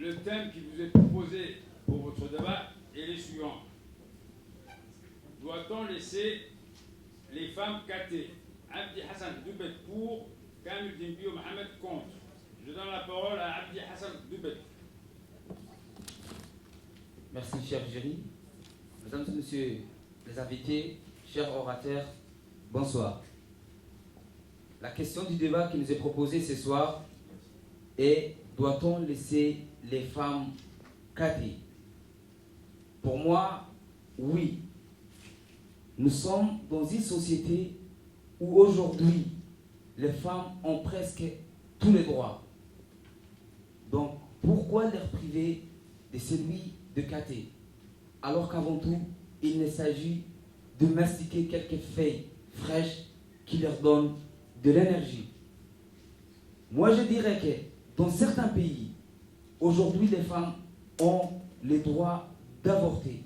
le thème qui vous est proposé pour votre débat est le suivant. Doit-on laisser les femmes catées? Abdi Hassan Doubet pour, Kamil Dimbio Mohamed contre. Je donne la parole à Abdi Hassan Doubet. Merci, cher Géry. Mesdames et messieurs les invités, chers orateurs, bonsoir. La question du débat qui nous est proposée ce soir est: doit-on laisser les femmes catées? Pour moi, oui. Nous sommes dans une société où aujourd'hui, les femmes ont presque tous les droits. Donc, pourquoi leur priver de celui de cater? Alors qu'avant tout, il ne s'agit de mastiquer quelques feuilles fraîches qui leur donnent de l'énergie. Moi, je dirais que dans certains pays, aujourd'hui, les femmes ont le droit d'avorter,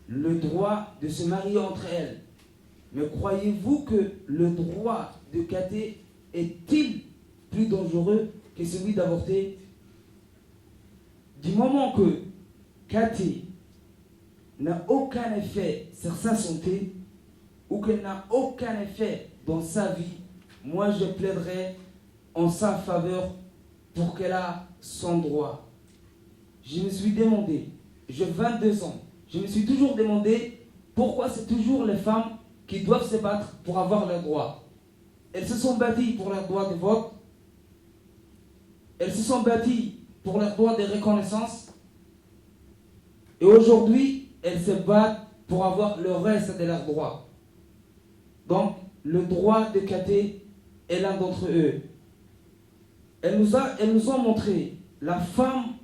le droit de se marier entre elles. Mais croyez-vous que le droit de cater est-il plus dangereux que celui d'avorter? Du moment que cater n'a aucun effet sur sa santé ou qu'elle n'a aucun effet dans sa vie, moi je plaiderai en sa faveur pour qu'elle a son droit. Je me suis demandé, j'ai 22 ans, je me suis toujours demandé pourquoi c'est toujours les femmes qui doivent se battre pour avoir leurs droits. Elles se sont battues pour leur droit de vote, elles se sont battues pour leur droit de reconnaissance, et aujourd'hui, elles se battent pour avoir le reste de leurs droits. Donc, le droit de cater est l'un d'entre eux. Elles nous ont montré, la femme,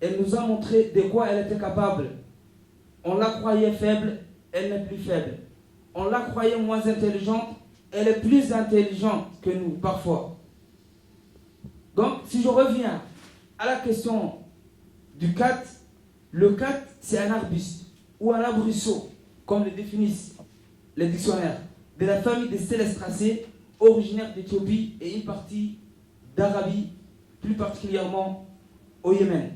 elle nous a montré de quoi elle était capable. On la croyait faible, elle n'est plus faible. On la croyait moins intelligente, elle est plus intelligente que nous, parfois. Donc, si je reviens à la question du cat, le cat, c'est un arbuste ou un arbrisseau, comme le définissent les dictionnaires, de la famille des Célestracées, originaire d'Éthiopie et une partie d'Arabie, plus particulièrement au Yémen.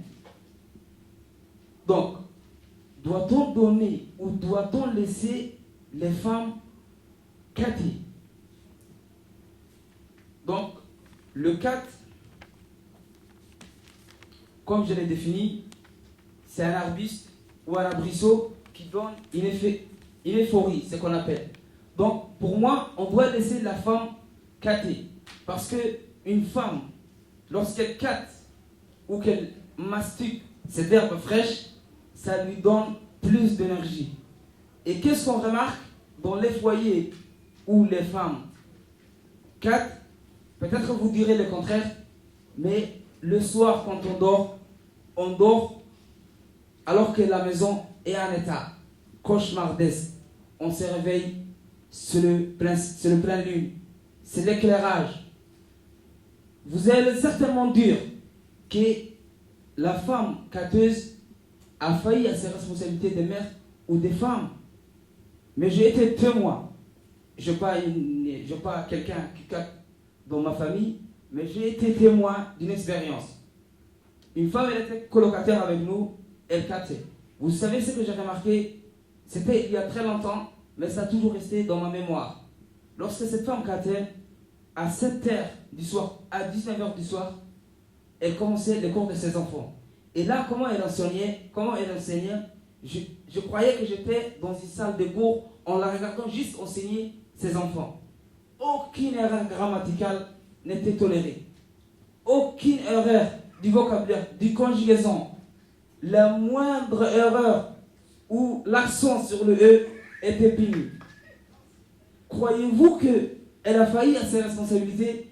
Donc, doit-on donner ou doit-on laisser les femmes cater? Donc, le cat, comme je l'ai défini, c'est un arbuste ou un arbrisseau qui donne une euphorie, c'est ce qu'on appelle. Donc, pour moi, on doit laisser la femme cater. Parce qu'une femme, lorsqu'elle catte ou qu'elle mastique cette herbe fraîche, ça lui donne plus d'énergie. Et qu'est-ce qu'on remarque dans les foyers où les femmes cattent? Peut-être vous direz le contraire, mais le soir, quand on dort alors que la maison est en état cauchemardesque. On se réveille, c'est le plein lune, c'est l'éclairage. Vous allez certainement dire que la femme catteuse a failli à ses responsabilités de mère ou de femme. Mais j'ai été témoin. Je n'ai pas quelqu'un qui catte dans ma famille, mais j'ai été témoin d'une expérience. Une femme, elle était colocataire avec nous, elle cattait. Vous savez ce que j'ai remarqué? C'était il y a très longtemps, mais ça a toujours resté dans ma mémoire. Lorsque cette femme cattait, à 7h du soir, à 19h du soir, elle commençait les cours de ses enfants. Et là, comment elle enseignait, je croyais que j'étais dans une salle de cours en la regardant juste enseigner ses enfants. Aucune erreur grammaticale n'était tolérée. Aucune erreur du vocabulaire, du conjugaison. La moindre erreur où l'accent sur le E était puni. Croyez-vous qu'elle a failli à ses responsabilités?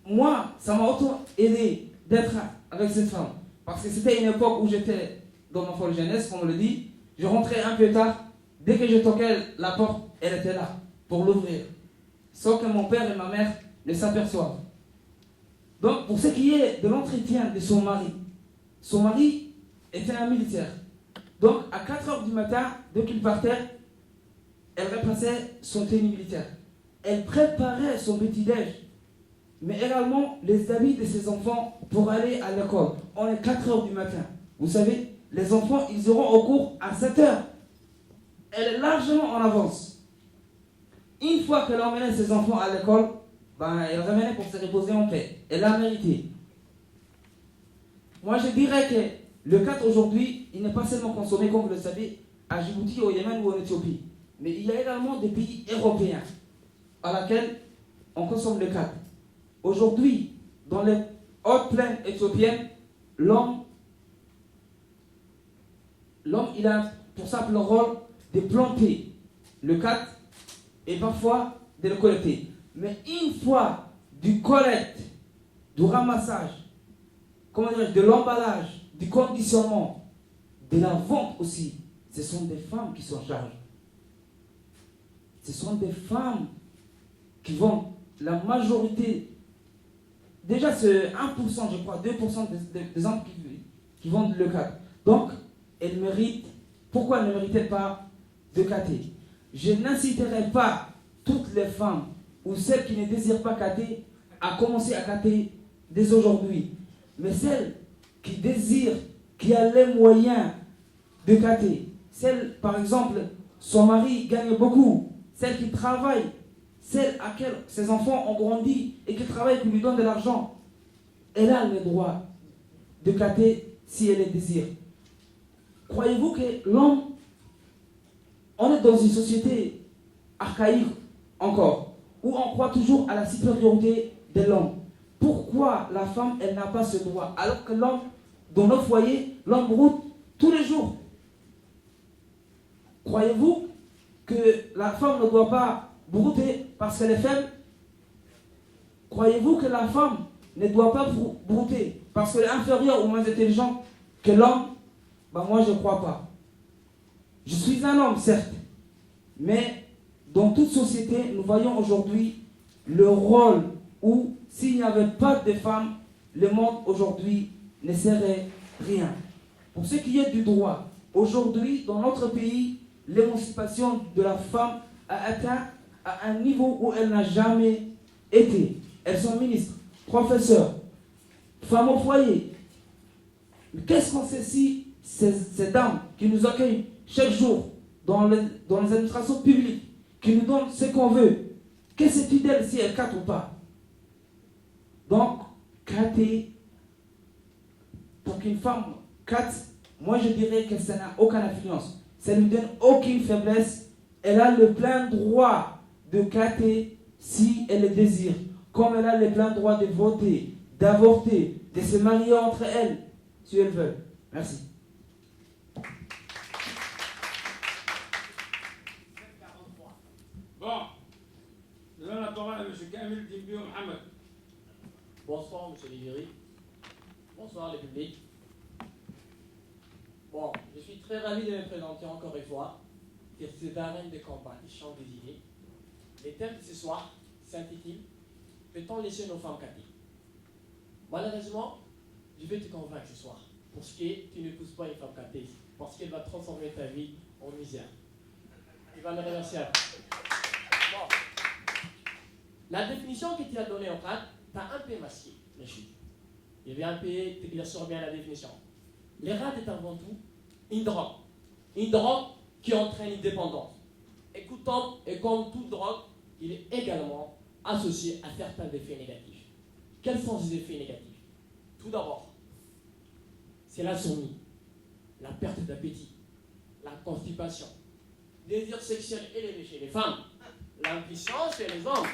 Moi, ça m'a autant aidé d'être avec cette femme. Parce que c'était une époque où j'étais dans ma folle jeunesse, comme on le dit. Je rentrais un peu tard. Dès que je toquais la porte, elle était là pour l'ouvrir. Sans que mon père et ma mère ne s'aperçoivent. Donc, pour ce qui est de l'entretien de son mari était un militaire. Donc, à 4h du matin, dès qu'il partait, elle repassait son tenue militaire. Elle préparait son petit-déj mais également les habits de ces enfants pour aller à l'école. On est 4 heures du matin. Vous savez, les enfants, ils auront au cours à 7 heures. Elle est largement en avance. Une fois qu'elle a emmené ses enfants à l'école, elle revenait pour se reposer en paix. Elle l'a mérité. Moi, je dirais que le 4 aujourd'hui, il n'est pas seulement consommé, comme vous le savez, à Djibouti, au Yémen ou en Éthiopie. Mais il y a également des pays européens à laquelle on consomme le 4. Aujourd'hui, dans les hautes plaines éthiopiennes, l'homme, il a pour simple rôle de planter le 4 et parfois de le collecter. Mais une fois du collecte, du ramassage, de l'emballage, du conditionnement, de la vente aussi, ce sont des femmes qui s'en chargent. Ce sont des femmes qui vendent la majorité. Déjà, c'est 1%, je crois, 2% des hommes qui vendent le 4. Donc, elles méritent. Pourquoi ne méritent-elles pas de cater? Je n'inciterai pas toutes les femmes ou celles qui ne désirent pas cater à commencer à cater dès aujourd'hui. Mais celles qui désirent, qui a les moyens de cater, celles, par exemple, son mari gagne beaucoup, celles qui travaillent, celles à qui ses enfants ont grandi et qui travaillent, qui lui donnent de l'argent, elle a le droit de cater si elle le désire. Croyez-vous que l'homme, on est dans une société archaïque encore, où on croit toujours à la supériorité de l'homme? Pourquoi la femme, elle n'a pas ce droit? Alors que l'homme, dans nos foyers, l'homme broute tous les jours. Croyez-vous que la femme ne doit pas brouter parce qu'elle est faible? Croyez-vous que la femme ne doit pas brouter parce qu'elle est inférieure ou moins intelligente que l'homme? Moi, je ne crois pas. Je suis un homme, certes, mais dans toute société, nous voyons aujourd'hui le rôle où, s'il n'y avait pas de femmes, le monde aujourd'hui ne serait rien. Pour ce qui est du droit, aujourd'hui, dans notre pays, l'émancipation de la femme a atteint à un niveau où elle n'a jamais été. Elles sont ministres, professeurs, femmes au foyer. Mais qu'est-ce qu'on sait si ces dames qui nous accueillent chaque jour dans les administrations publiques, qui nous donnent ce qu'on veut, qu'est-ce que c'est d'elles si elles catent ou pas? Donc, cater, pour qu'une femme cate, moi je dirais que ça n'a aucune influence. Ça ne lui donne aucune faiblesse. Elle a le plein droit de cater si elle le désire. Comme elle a le plein droit de voter, d'avorter, de se marier entre elles, si elles veulent. Merci. Bon, nous donnons la parole à M. Kamil Dimbio Mohamed. Bonsoir, M. Ligeri. Bonsoir, le public. Bon, je suis très ravi de me présenter encore une fois sur cette arène de combat qui change des idées. Le thème de ce soir s'intitule « Peut-on laisser nos femmes cater ?» Malheureusement, je vais te convaincre ce soir, parce que tu ne pousses pas une femme catée, parce qu'elle va transformer ta vie en misère. Tu vas me remercier. Bon. La définition que tu as donnée en fait, tu as un peu masqué les choses. Je vais un peu t'éclaircir bien la définition. Le rat est avant tout une drogue. Une drogue qui entraîne une dépendance. Écoutons, et comme toute drogue, il est également associé à certains effets négatifs. Quels sont ces effets négatifs? Tout d'abord, c'est l'insomnie, la perte d'appétit, la constipation, désir sexuel élevé chez les femmes, l'impuissance chez les hommes,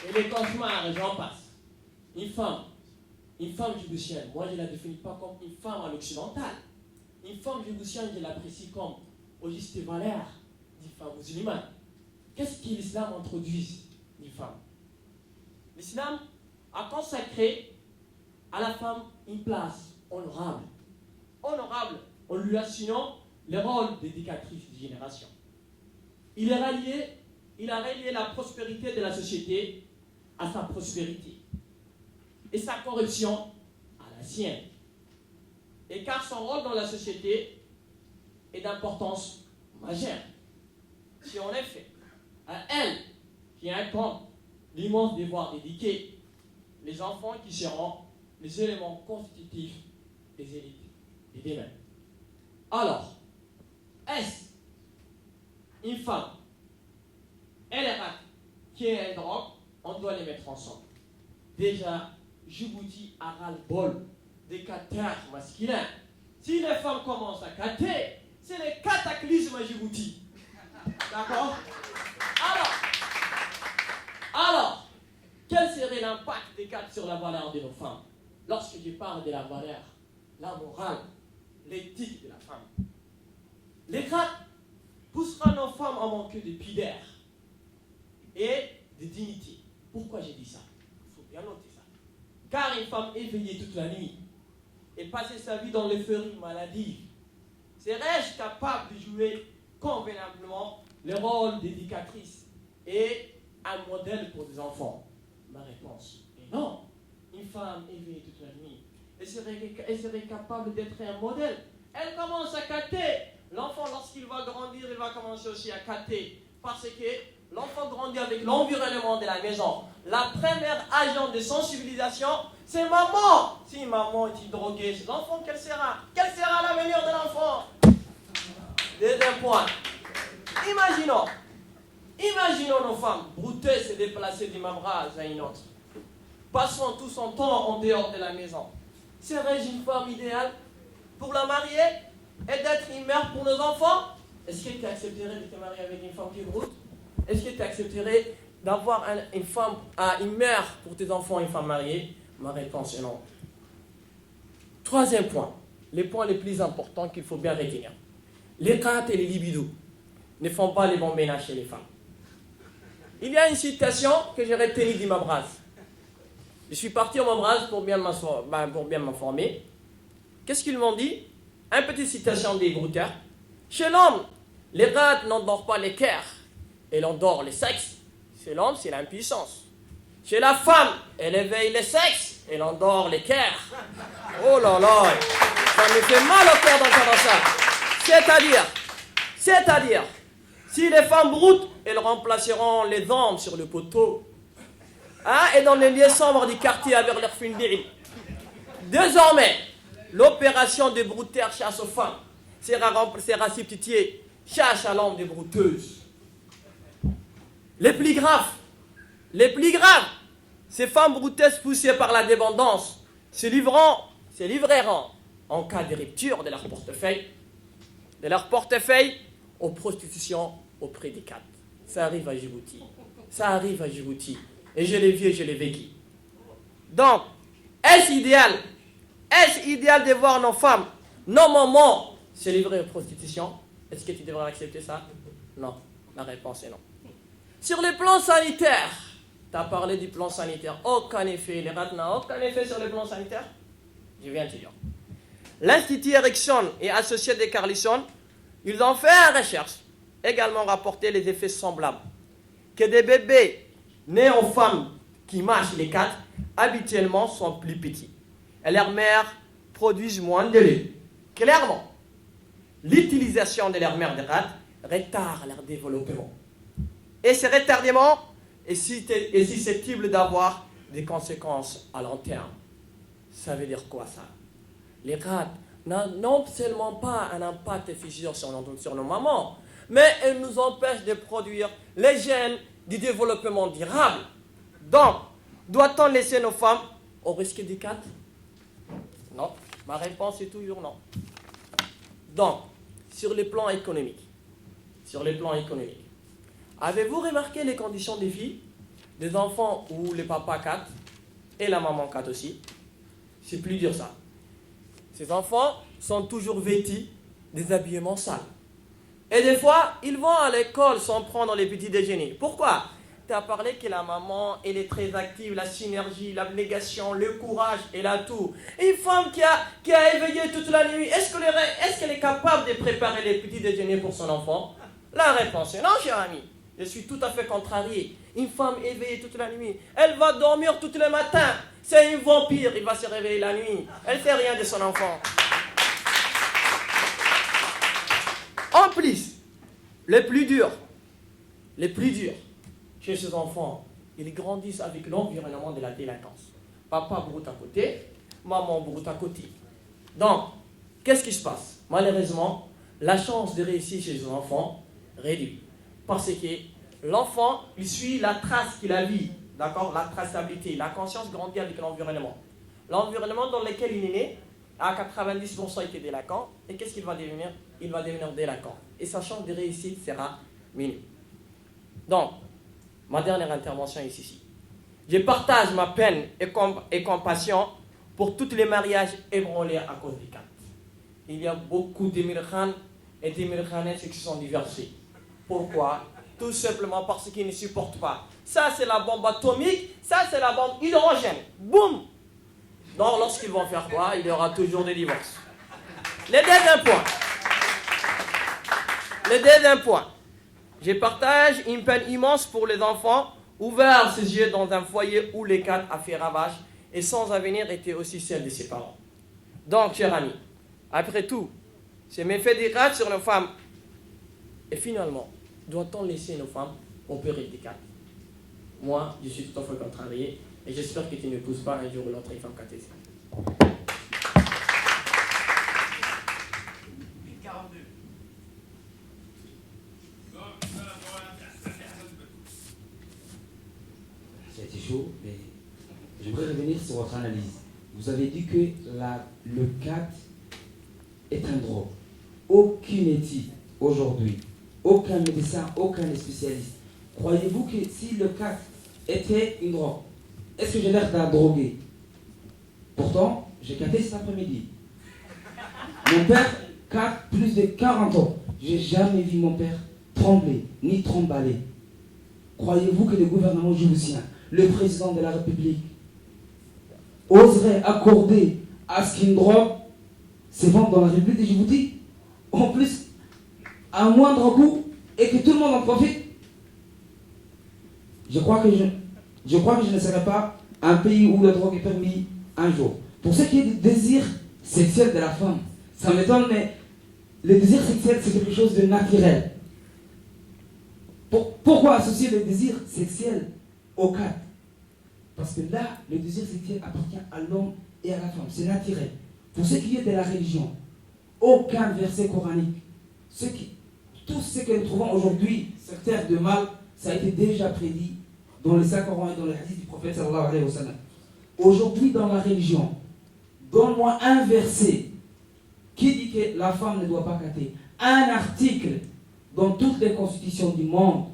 et les cauchemars, j'en passe. Une femme djiboutienne, moi je ne la définis pas comme une femme à l'occidental. Une femme djiboutienne, je l'apprécie comme au juste valeur d'une femme musulmane. Qu'est-ce que l'islam introduit d'une femme? L'islam a consacré à la femme une place honorable. Honorable en lui assignant le rôle d'éducatrice de génération. Il a relié la prospérité de la société à sa prospérité et sa corruption à la sienne. Et car son rôle dans la société est d'importance majeure. Si en effet, à elle qui incombe l'immense devoir d'éduquer les enfants qui seront les éléments constitutifs des élites et des mêmes. Alors, est-ce une femme et les rats qui est un drogue, on doit les mettre ensemble. Déjà, Djibouti a ras-le-bol des cathares masculins. Si les femmes commencent à cater, c'est le cataclysme à Djibouti. D'accord? Alors, quel serait l'impact des cadres sur la valeur de nos femmes? Lorsque je parle de la valeur, la morale, l'éthique de la femme. Les cadres poussera nos femmes à manquer de pudeur et de dignité. Pourquoi j'ai dit ça? Il faut bien noter ça. Car une femme éveillée toute la nuit et passer sa vie dans l'euphorie maladive, serais-je capable de jouer convenablement le rôle d'éducatrice et un modèle pour des enfants? Ma réponse est non. Une femme éveillée toute la nuit, elle serait capable d'être un modèle. Elle commence à capter. L'enfant, lorsqu'il va grandir, il va commencer aussi à capter. Parce que l'enfant grandit avec l'environnement de la maison. La première agent de sensibilisation, c'est maman. Si maman est droguée, l'enfant, quel sera? Quel sera l'avenir de l'enfant? Deuxième point. Imaginons nos femmes broutées se déplacer d'une membrane à une autre, passant tout son temps en dehors de la maison. Serais-je une femme idéale pour la marier et d'être une mère pour nos enfants? Est-ce que tu accepterais de te marier avec une femme qui broute? Est-ce que tu accepterais d'avoir une mère pour tes enfants, une femme mariée? Ma réponse est non. Troisième point, les points les plus importants qu'il faut bien retenir. Les craintes et les libidos ne font pas les bons ménages chez les femmes. Il y a une citation que j'ai retenue d'Imam Raz. Je suis parti au Imam Raz pour bien m'informer. Qu'est-ce qu'ils m'ont dit? Une petite citation des brouteurs. Chez l'homme, les rats n'endorment pas les cœurs, elle endort les sexes. Chez l'homme, c'est l'impuissance. Chez la femme, elle éveille les sexes, elle endort les cœurs. Oh là là, ça me fait mal au cœur d'entendre ça. C'est-à-dire, si les femmes broutent, elles remplaceront les hommes sur le poteau. Et dans les lieux sombres du quartier avec leurs filles. Désormais, l'opération de brouteur chasse aux femmes sera substituée chasse à l'homme des brouteuses. Les plus graves, ces femmes brouteuses poussées par la dépendance se livreront en cas de rupture de leur portefeuille aux prostitutions auprès des cadres. Ça arrive à Djibouti. Et je l'ai vu et je l'ai vécu. Donc, est-ce idéal de voir nos femmes, nos mamans se livrer aux prostitutions? Est-ce que tu devrais accepter ça? Non. La réponse est non. Sur le plan sanitaire, tu as parlé du plan sanitaire. Aucun effet. Les rats n'ont aucun effet sur le plan sanitaire. Je viens de te dire. L'Institut Erickson et associé de Carlisson, ils ont fait une recherche, également rapporté les effets semblables. Que des bébés nés aux femmes qui mâchent les quatre, habituellement sont plus petits. Et leurs mères produisent moins de lait. Clairement, l'utilisation de leur mère de rats retarde leur développement. Et ce retardement est susceptible d'avoir des conséquences à long terme. Ça veut dire quoi ça? Les rats n'ont seulement pas un impact physique sur nos mamans, mais elles nous empêchent de produire les gènes du développement durable. Donc, doit-on laisser nos femmes au risque des quatre? Non. Ma réponse est toujours non. Donc, sur le plan économique, avez-vous remarqué les conditions des filles, des enfants où les papas 4 et la maman 4 aussi? C'est plus dur ça. Ces enfants sont toujours vêtus des habillements sales. Et des fois, ils vont à l'école sans prendre les petits déjeuners. Pourquoi? Tu as parlé que la maman, elle est très active, la synergie, l'abnégation, le courage, elle a tout. Une femme qui a éveillé toute la nuit, est-ce qu'elle est capable de préparer les petits déjeuners pour son enfant? La réponse est non, cher ami. Je suis tout à fait contrarié. Une femme éveillée toute la nuit, elle va dormir tout le matin. C'est une vampire, il va se réveiller la nuit. Elle ne fait rien de son enfant. En plus, les plus durs chez ces enfants, ils grandissent avec l'environnement de la délinquance. Papa broute à côté, maman broute à côté. Donc, qu'est-ce qui se passe? Malheureusement, la chance de réussir chez les enfants réduit. Parce que l'enfant, il suit la trace qu'il a vue, d'accord? La traçabilité, la conscience grandit avec l'environnement. L'environnement dans lequel il est né, à 90% était délinquant. Et qu'est-ce qu'il va devenir? Il va devenir délinquant. Et sa chance de réussite sera minime. Donc, ma dernière intervention est ici. Je partage ma peine et compassion pour tous les mariages ébranlés à cause des cartes. Il y a beaucoup d'Émirkhans et d'Émirkhanaises qui sont divorcés. Pourquoi? Tout simplement parce qu'ils ne supportent pas. Ça, c'est la bombe atomique. Ça, c'est la bombe hydrogène. Boum! Donc, lorsqu'ils vont faire quoi? Il y aura toujours des divorces. Le deuxième point. Je partage une peine immense pour les enfants ouverts ses yeux dans un foyer où les cartes a fait ravage et sans avenir était aussi celle de ses parents. Donc, chers amis, après tout, ces méfaits des cartes sur nos femmes. Et finalement, doit-on laisser nos femmes opérer des cartes? Moi, je suis tout à fait contrarié et j'espère que tu ne pousses pas un jour ou l'autre une femme cathésine. Ça a été chaud, mais j'aimerais revenir sur votre analyse. Vous avez dit que le CAT est un drogue. Aucune étude aujourd'hui, aucun médecin, aucun spécialiste. Croyez-vous que si le CAT était une drogue, est-ce que j'ai l'air d'un drogué? Pourtant, j'ai caté cet après-midi. Mon père, CAT, plus de 40 ans. J'ai jamais vu mon père trembler, ni trembler. Croyez-vous que le gouvernement djiboutien, le président de la République, oserait accorder à ce qu'une drogue se vende dans la République de Djibouti, en plus, à un moindre coût, et que tout le monde en profite? Je crois que je ne serai pas un pays où la drogue est permis un jour. Pour ce qui est du désir sexuel de la femme, ça m'étonne, mais le désir sexuel, c'est quelque chose de naturel. Pourquoi associer le désir sexuel au CAT? Parce que là, le désir sexuel appartient à l'homme et à la femme. C'est naturel. Pour ce qui est de la religion, aucun verset coranique. Tout ce que nous trouvons aujourd'hui, sectaire de mal, ça a été déjà prédit dans les Saint-Coran et dans les hadiths du prophète sallallahu alayhi wa sallam. Aujourd'hui, dans la religion, donne-moi un verset qui dit que la femme ne doit pas cater. Un article dans toutes les constitutions du monde,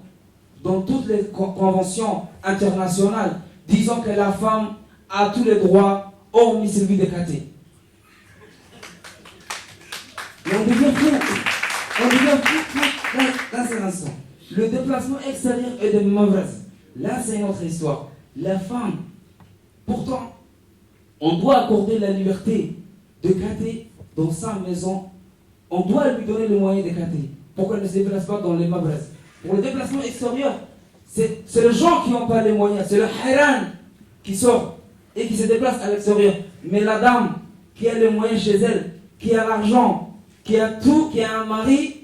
dans toutes les conventions internationales, disant que la femme a tous les droits, hormis celui de cater. Et on devient fou dans un instant. Le déplacement extérieur est de mauvaise. Là, c'est une autre histoire. La femme, pourtant, on doit accorder la liberté de cater dans sa maison. On doit lui donner le moyen de cater. Pourquoi elle ne se déplace pas dans les mabraises? Pour le déplacement extérieur, c'est les gens qui n'ont pas les moyens. C'est le hayran qui sort et qui se déplace à l'extérieur. Mais la dame qui a les moyens chez elle, qui a l'argent, qui a tout, qui a un mari,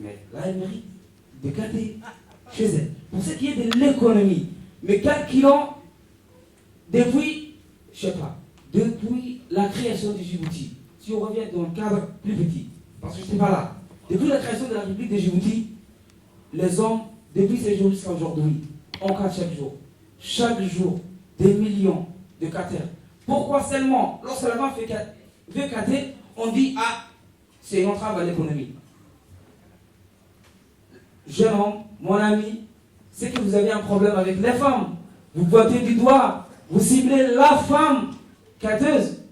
mais là, elle mérite de cater chez elle. Pour ce qui est de l'économie, mais calculons depuis, je ne sais pas, depuis la création du Djibouti, si on revient dans le cadre plus petit, parce que je n'étais pas là, depuis la création de la République de Djibouti, les hommes, depuis ces jours jusqu'à aujourd'hui, on cate chaque jour. Chaque jour, des millions de cateurs. Pourquoi seulement, lorsque la femme veut cater, on dit, ah, c'est une entrave à l'économie? Jeune homme, mon ami, c'est que vous avez un problème avec les femmes. Vous pointez du doigt, vous ciblez la femme cateuse.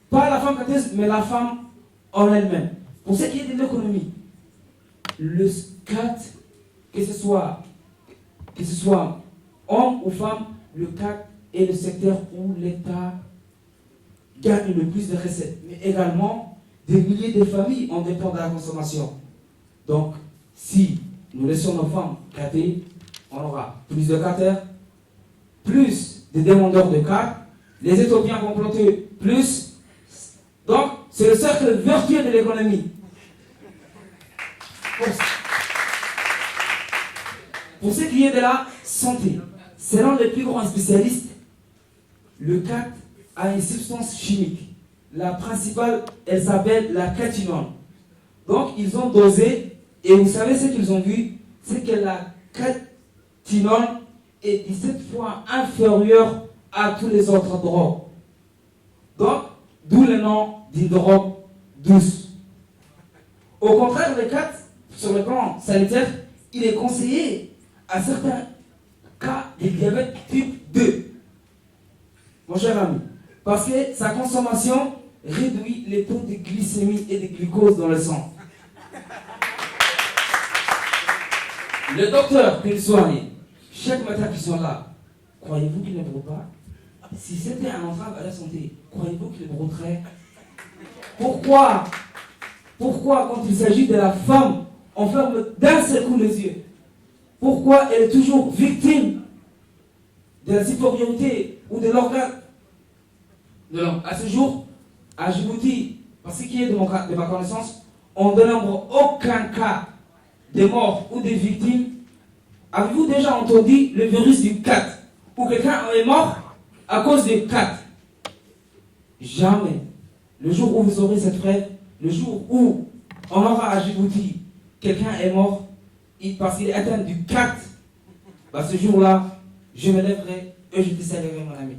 Pas la femme cateuse, mais la femme en elle-même. Pour ce qui est de l'économie, le CAT, que ce soit homme ou femme, le CAT est le secteur où l'État gagne le plus de recettes. Mais également, des milliers de familles en dépendent de la consommation. Donc, si nous laissons nos femmes cater, on aura plus de cateurs, plus de demandeurs de CAT, les Éthiopiens vont planter plus. Donc, c'est le cercle vertueux de l'économie. Pour ce qui est de la santé. Selon les plus grands spécialistes, le khat a une substance chimique. La principale, elle s'appelle la catinone. Donc, ils ont dosé, et vous savez ce qu'ils ont vu, c'est que la catinone est 17 fois inférieure à tous les autres drogues. Donc, d'où le nom d'une drogue douce. Au contraire, le khat, sur le plan sanitaire, il est conseillé à certains cas de diabète type 2. Mon cher ami, parce que sa consommation réduit les taux de glycémie et de glucose dans le sang. Le docteur qu'il soigne, chaque matin qu'ils sont là, croyez-vous qu'il ne broute pas? Si c'était un entrave à la santé, croyez-vous qu'il brouterait? Pourquoi, quand il s'agit de la femme, on ferme d'un seul coup les yeux? Pourquoi elle est toujours victime de la supériorité ou de l'organe de l'homme? À ce jour, à Djibouti, par ce qui est de ma connaissance, on ne dénombre aucun cas de morts ou de victimes. Avez-vous déjà entendu le virus du khat, où quelqu'un est mort à cause du khat? Jamais. Le jour où vous aurez cette preuve, le jour où on aura à Djibouti quelqu'un est mort parce qu'il est atteint du khat, bah ce jour-là, je me lèverai et je te saluerai, mon ami.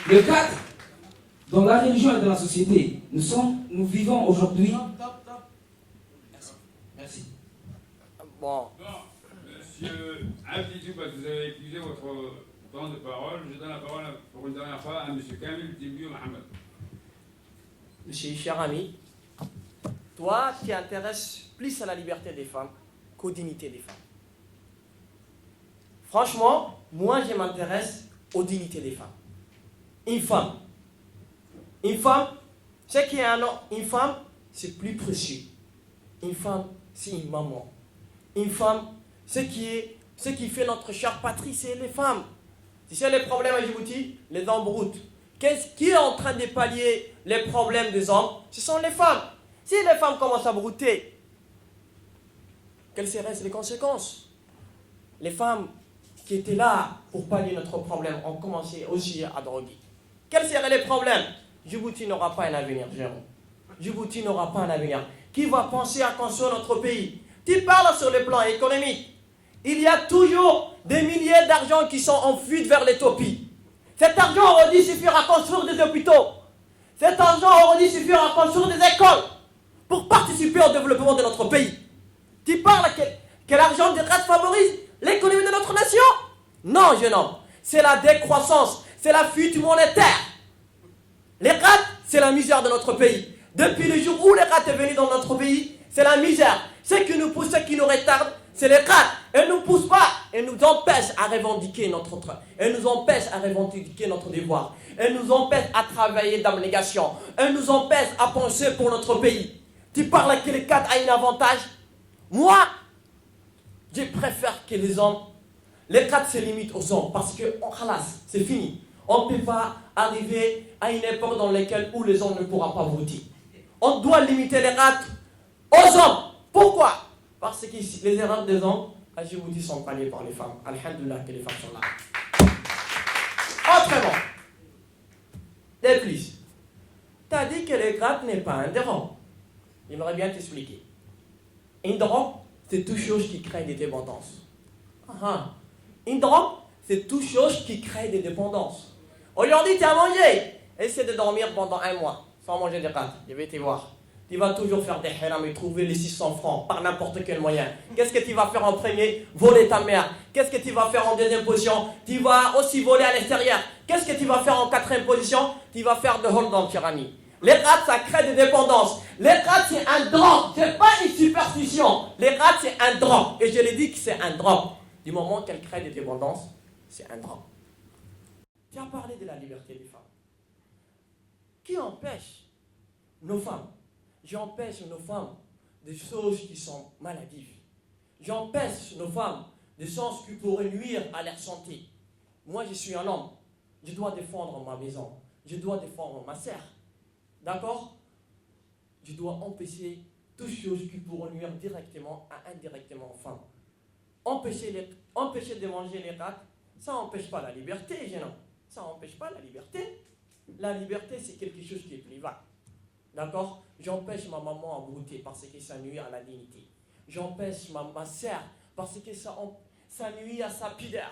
Le khat, dans la religion et dans la société, nous vivons aujourd'hui. Merci. Bon. Monsieur Abdi Doubat, vous avez épuisé votre temps de parole. Je donne la parole pour une dernière fois à Monsieur Kamil Dimbio Mohamed. Monsieur, cher ami, toi, tu t'intéresses plus à la liberté des femmes qu'aux dignités des femmes. Franchement, moi, je m'intéresse aux dignités des femmes. Une femme, ce qui est une femme, c'est plus précieux. Une femme, c'est une maman. Une femme, ce qui fait notre chère patrie, c'est les femmes. Tu sais les problèmes à Djibouti? Les hommes broutent. Qui est en train de pallier les problèmes des hommes? Ce sont les femmes. Si les femmes commencent à brouter, quelles seraient les conséquences? Les femmes qui étaient là pour pallier notre problème ont commencé aussi à droguer. Quels seraient les problèmes? Djibouti n'aura pas un avenir, Jérôme. Djibouti n'aura pas un avenir. Qui va penser à construire notre pays? Tu parles sur le plan économique. Il y a toujours des milliers d'argent qui sont en fuite vers l'Éthiopie. Cet argent aurait dû suffire à construire des hôpitaux. Cet argent aurait dû suffire à construire des écoles pour participer au développement de notre pays. Tu parles que l'argent des rats favorise l'économie de notre nation? Non, jeune homme. C'est la décroissance, c'est la fuite monétaire. Les rats, c'est la misère de notre pays. Depuis le jour où les rats est venu dans notre pays, c'est la misère. Ce qui nous pousse, ce qui nous retarde, c'est les rats. Elles ne nous poussent pas. Elles nous empêchent à revendiquer notre train. Elles nous empêchent à revendiquer notre devoir. Elles nous empêchent à travailler d'abnégation. Elles nous empêchent à penser pour notre pays. Tu parles que les rats ont un avantage? Moi, je préfère que les hommes. Les rats se limitent aux hommes parce que, c'est fini. On ne peut pas arriver à une époque dans laquelle où les hommes ne pourront pas voter. On doit limiter les rats aux hommes. Pourquoi? Parce que les erreurs des hommes à Djibouti sont palliées par les femmes. Alhamdoulilah que les femmes sont là. Autrement, de plus, tu as dit que le gratte n'est pas un drogue. J'aimerais bien t'expliquer. Une drogue, c'est toute chose qui crée des dépendances. Une drogue, c'est toute chose qui crée des dépendances. Aujourd'hui, tu as mangé. Essaie de dormir pendant 1 mois sans manger des grattes. Je vais te voir. Tu vas toujours faire des hiram et trouver les 600 francs par n'importe quel moyen. Qu'est-ce que tu vas faire en premier? Voler ta mère. Qu'est-ce que tu vas faire en deuxième position? Tu vas aussi voler à l'extérieur. Qu'est-ce que tu vas faire en quatrième position? Tu vas faire de hold dans tyrannie. Les rats, ça crée des dépendances. Les rats, c'est un drogue. C'est pas une superstition. Les rats, c'est un drogue. Et je l'ai dit que c'est un drogue. Du moment qu'elle crée des dépendances, c'est un drogue. Tu as parlé de la liberté des femmes. Qui empêche nos femmes? J'empêche nos femmes des choses qui sont maladives. J'empêche nos femmes des choses qui pourraient nuire à leur santé. Moi, je suis un homme. Je dois défendre ma maison. Je dois défendre ma sœur. D'accord? Je dois empêcher toutes choses qui pourraient nuire directement ou indirectement aux femmes. empêcher de manger les rats, ça n'empêche pas la liberté, gênant. Ça n'empêche pas la liberté. La liberté, c'est quelque chose qui est plus vague. D'accord? J'empêche ma maman à brouter parce que ça nuit à la dignité. J'empêche ma sœur parce que ça nuit à sa pudeur.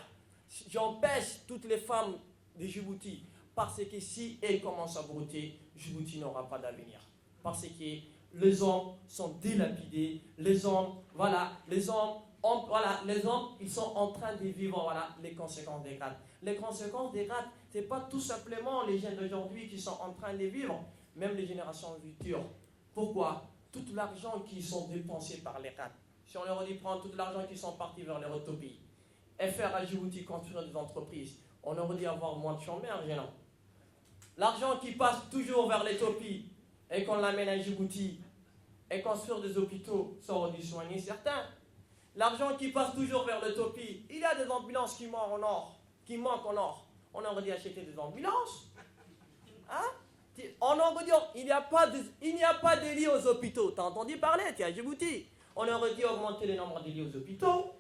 J'empêche toutes les femmes de Djibouti parce que si elles commencent à brouter, Djibouti n'aura pas d'avenir. Parce que les hommes sont dilapidés, les hommes, ils sont en train de vivre les conséquences des grades. Les conséquences des grades, ce n'est pas tout simplement les jeunes d'aujourd'hui qui sont en train de vivre, même les générations futures. Pourquoi? Tout l'argent qui sont dépensés par les grades. Si on leur dit prendre tout l'argent qui sont partis vers les utopies et faire à Djibouti construire des entreprises, on aurait dit avoir moins de chômeurs, gênant. L'argent qui passe toujours vers l'Éthiopie et qu'on l'amène à Djibouti et construire des hôpitaux, ça aurait dû soigner certains. L'argent qui passe toujours vers l'Éthiopie, il y a des ambulances qui manquent en or. On aurait dû acheter des ambulances. Hein? On aurait dit, il n'y a pas de lits aux hôpitaux. T'as entendu parler, tu es à Djibouti. On aurait dû augmenter le nombre de lits aux hôpitaux.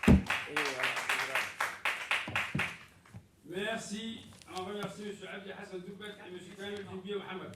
Et voilà. Merci. On remercie M. Abdi Hassan Doubet et M. Kamel Dimbio Mohamed.